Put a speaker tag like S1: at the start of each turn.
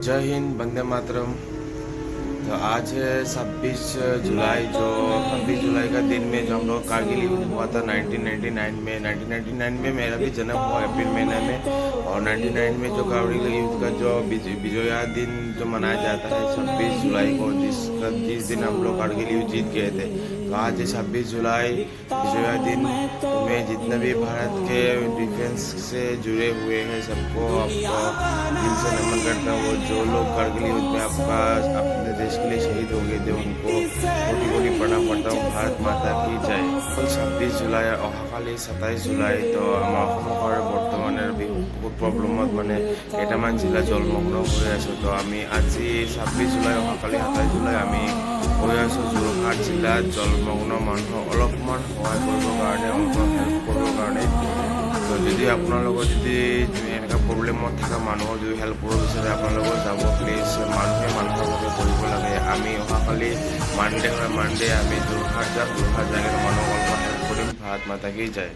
S1: जय हिंद, वंदे मातरम। तो आज है 26 जुलाई। जो 26 जुलाई का दिन में जो हम लोग कारगिल युद्ध हुआ था 1999 में मेरा भी जन्म हुआ अप्रैल महीने में। और 99 में जो कारगिल युद्ध का जो विजया दिन जो मनाया जाता है 26 जुलाई को, जिस दिन हम लोग कारगिल युद्ध जीत गए थे। तो आज है 26 जुलाई विजया दिन। मैं जितने भी भारत के डिफेंस से जुड़े हुए हैं सबको आपको दिल से नमन करता हूँ। जो लोग कारगिल युद्ध में अपने देश के लिए शहीद हो गए थे उनको कोटि कोटि प्रणाम करता हूँ। भारत माता की जय। 26 জুলাই অহাকালি 27 জুলাই। তো আমাৰ অসমৰ বৰ্তমানে বহুত প্ৰব্লেমত কেইটামান জিলা জলমগ্ন হৈ আছে। তো আমি আজি 26 জুলাই অহাকালি 27 জুলাই আমি হৈ আছোঁ যোৰহাট জিলাত জলমগ্ন মানুহক অলপমান সহায় কৰিবৰ কাৰণে, হেল্প কৰিবৰ কাৰণে। তো যদি আপোনালোকৰ যদি এনেকুৱা প্ৰব্লেমত থকা মানুহৰ যদি হেল্প কৰিব বিচাৰে আপোনালোকৰ যাব প্লিজ। মানুহে মানুহৰ বাবে কৰিব লাগে। আমি অহাকালি মানডে আমি যোৰহাট যাম। যোৰহাট যাই মানুহক অলপমান হেল্প কৰিম। ভাৰত মাতা কি জয়।